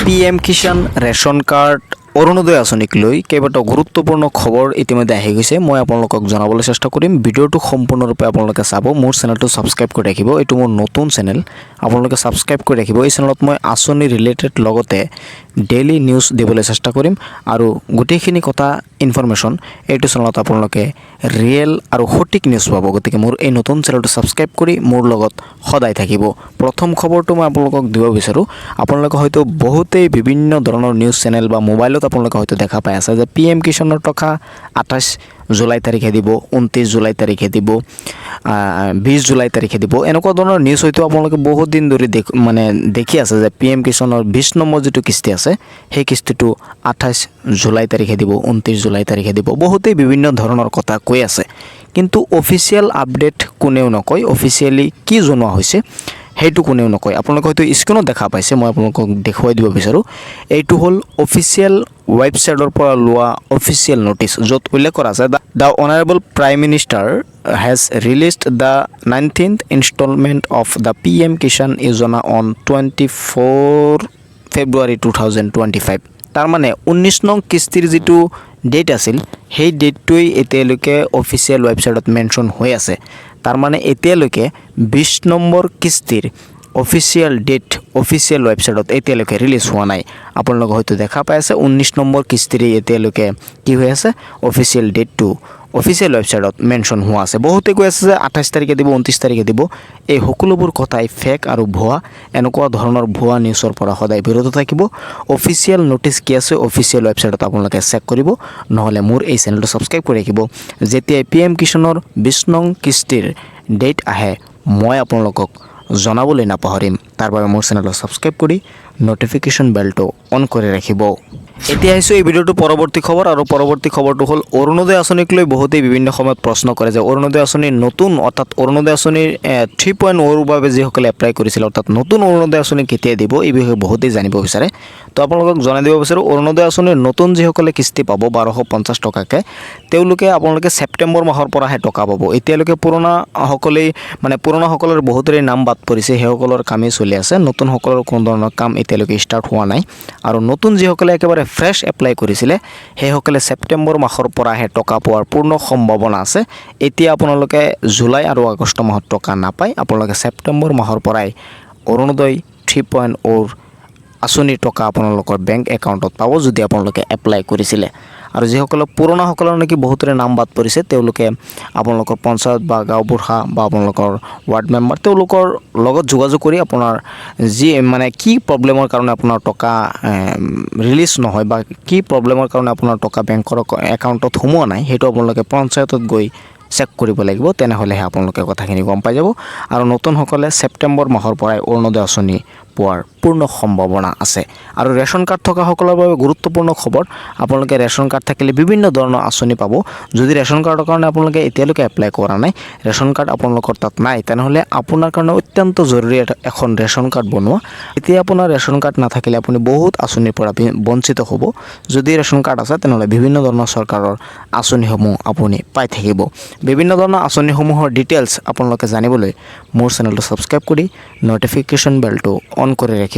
PM Kisan ration card Arunodoi আঁচনিক লৈ কেইবাটাও গুৰুত্বপূৰ্ণ খবৰ ইতিমধ্যে আহি গৈছে। মই আপোনালোকক জনাবলৈ চেষ্টা কৰিম। ভিডিঅ'টো সম্পূৰ্ণৰূপে আপোনালোকে চাব। মোৰ চেনেলটো ছাবস্ক্ৰাইব কৰি ৰাখিব। এইটো মোৰ নতুন চেনেল, আপোনালোকে ছাবস্ক্ৰাইব কৰি ৰাখিব। এই চেনেলত মই আঁচনি ৰিলেটেড লগতে ডেইলি নিউজ দিবলৈ চেষ্টা কৰিম আৰু গোটেইখিনি কথা ইনফৰমেশ্যন এইটো চেনেলত আপোনালোকে ৰিয়েল আৰু সঠিক নিউজ পাব। গতিকে মোৰ এই নতুন চেনেলটো ছাবস্ক্ৰাইব কৰি মোৰ লগত সদায় থাকিব। প্ৰথম খবৰটো মই আপোনালোকক দিব বিচাৰোঁ। আপোনালোকে হয়তো বহুতেই বিভিন্ন ধৰণৰ নিউজ চেনেল বা মোবাইলত আপোনালোকে হয়তো দেখা পাই আছে যে PM কিষাণৰ টকা 28 জুলাই তাৰিখে দিব, 29 জুলাই তাৰিখে দিব, 20 জুলাই তাৰিখে দিব। এনেকুৱা ধৰণৰ নিউজ হয়তো আপোনালোকে বহুত দিন ধৰি দেখি আছে যে PM কিষাণৰ 20 নম্বৰ যিটো কিস্তি আছে সেই কিস্তিটো 28 জুলাই তাৰিখে দিব, 29 জুলাই তাৰিখে দিব। বহুতেই বিভিন্ন ধৰণৰ কথা কৈ আছে, কিন্তু অফিচিয়েল আপডেট কোনেও নকয়। অফিচিয়েলি কি জনোৱা হৈছে সেইটো কোনেও নকয়। আপোনালোকে হয়তো স্ক্ৰীনত দেখা পাইছে, মই আপোনালোকক দেখুৱাই দিব বিচাৰোঁ। এইটো হ'ল অফিচিয়েল ৱেবছাইটৰ পৰা লোৱা অফিচিয়েল নটিছ, য'ত উল্লেখ কৰা আছে the honourable prime minister has released the 19th instalment of the PM Kisan Yojana on 24 February 2025। তাৰমানে 19 নং কিস্তিৰ যিটো ডেট আছিল সেই ডেটটোৱেই এতিয়ালৈকে অফিচিয়েল ৱেবছাইটত মেনশ্যন হৈ আছে। তাৰমানে এতিয়ালৈকে 20 নম্বৰ কিস্তিৰ অফিচিয়েল ডেট অফিচিয়েল ৱেবছাইটত এতিয়ালৈকে ৰিলিজ হোৱা নাই। আপোনালোকে হয়তো দেখা পাই আছে 19 নম্বৰ কিস্তিৰে এতিয়ালৈকে কি হৈ আছে, অফিচিয়েল ডেটটো অফিচিয়েল ৱেবছাইটত মেনশ্যন হোৱা আছে। বহুতে কৈ আছে যে 28 তাৰিখে দিব, 29 তাৰিখে দিব। এই সকলোবোৰ কথাই ফেক আৰু ভুৱা। এনেকুৱা ধৰণৰ ভুৱা নিউজৰ পৰা সদায় বিৰত থাকিব। অফিচিয়েল নটিছ কি আছে অফিচিয়েল ৱেবছাইটত আপোনালোকে চেক কৰিব, নহ'লে মোৰ এই চেনেলটো ছাবস্ক্ৰাইব কৰি ৰাখিব। যেতিয়াই PM কিষাণৰ 20 নং কিস্তিৰ ডেট আহে মই আপোনালোকক জনাবলৈ নাপাহৰিম। তাৰ বাবে মোৰ চেনেলটো ছাবস্ক্ৰাইব কৰি নটিফিকেশ্যন বেলটো অন কৰি ৰাখিব। এতিয়া আহিছোঁ এই ভিডিঅ'টো পৰৱৰ্তী খবৰ, আৰু পৰৱৰ্তী খবৰটো হ'ল অৰুণোদয় আঁচনিক লৈ বহুতেই বিভিন্ন সময়ত প্ৰশ্ন কৰে যে অৰুণোদয় আঁচনিৰ নতুন অৰ্থাৎ অৰুণোদয় আঁচনিৰ 3.0ৰ বাবে যিসকলে এপ্লাই কৰিছিল অৰ্থাৎ নতুন অৰুণোদয় আঁচনি কেতিয়া দিব এই বিষয়ে বহুতেই জানিব বিচাৰে। তো আপোনালোকক জনাই দিব বিচাৰোঁ অৰুণোদয় আঁচনিৰ নতুন যিসকলে কিস্তি পাব 1250 টকাকৈ, তেওঁলোকে আপোনালোকে ছেপ্টেম্বৰ মাহৰ পৰাহে টকা পাব। এতিয়ালৈকে পুৰণাসকলৰ বহুতৰে নাম বাদ পৰিছে, সেইসকলৰ কামেই চলি আছে। নতুনসকলৰ কোনো ধৰণৰ কাম এতিয়ালৈকে ষ্টাৰ্ট হোৱা নাই। আৰু নতুন যিসকলে একেবাৰে ফ্ৰেছ এপ্লাই কৰিছিলে সেইসকলে ছেপ্টেম্বৰ মাহৰ পৰাহে টকা পোৱাৰ পূৰ্ণ সম্ভাৱনা আছে। এতিয়া আপোনালোকে জুলাই আৰু আগষ্ট মাহত টকা নাপায়, আপোনালোকে ছেপ্টেম্বৰ মাহৰ পৰাই অৰুণোদয় 3.0ৰ আঁচনিৰ টকা আপোনালোকৰ বেংক একাউণ্টত পাব যদি আপোনালোকে এপ্লাই কৰিছিলে। আৰু যিসকলে পুৰণাসকলৰ নেকি বহুতৰে নাম বাদ পৰিছে তেওঁলোকে আপোনালোকৰ পঞ্চায়ত বা গাঁওবুঢ়া বা আপোনালোকৰ ৱাৰ্ড মেম্বাৰ তেওঁলোকৰ লগত যোগাযোগ কৰি আপোনাৰ কি প্ৰব্লেমৰ কাৰণে আপোনাৰ টকা ৰিলিজ নহয় বা কি প্ৰব্লেমৰ কাৰণে আপোনাৰ টকা বেংকৰ একাউণ্টত সোমোৱা নাই সেইটো আপোনালোকে পঞ্চায়তত গৈ চেক কৰিব লাগিব। তেনেহ'লেহে আপোনালোকে কথাখিনি গম পাই যাব। আৰু নতুনসকলে ছেপ্টেম্বৰ মাহৰ পৰাই অৰুণোদয় আঁচনি পোৱাৰ পূৰ্ণ সম্ভাৱনা আছে। আৰু ৰেচন কাৰ্ড থকাসকলৰ বাবে গুৰুত্বপূৰ্ণ খবৰ, আপোনালোকে ৰেচন কাৰ্ড থাকিলে বিভিন্ন ধৰণৰ আঁচনি পাব। যদি ৰেচন কাৰ্ডৰ কাৰণে আপোনালোকে এতিয়ালৈকে এপ্লাই কৰা নাই, ৰেচন কাৰ্ড আপোনালোকৰ তাত নাই, তেনেহ'লে আপোনাৰ কাৰণে অত্যন্ত জৰুৰী এখন ৰেচন কাৰ্ড বনোৱা। এতিয়া আপোনাৰ ৰেচন কাৰ্ড নাথাকিলে আপুনি বহুত আঁচনিৰ পৰা বঞ্চিত হ'ব। যদি ৰেচন কাৰ্ড আছে তেনেহ'লে বিভিন্ন ধৰণৰ চৰকাৰৰ আঁচনিসমূহ আপুনি পাই থাকিব। বিভিন্ন ধৰণৰ আঁচনিসমূহৰ ডিটেইলছ আপোনালোকে জানিবলৈ মোৰ চেনেলটো ছাবস্ক্ৰাইব কৰি নটিফিকেশ্যন বেলটো অন কৰি ৰাখিব।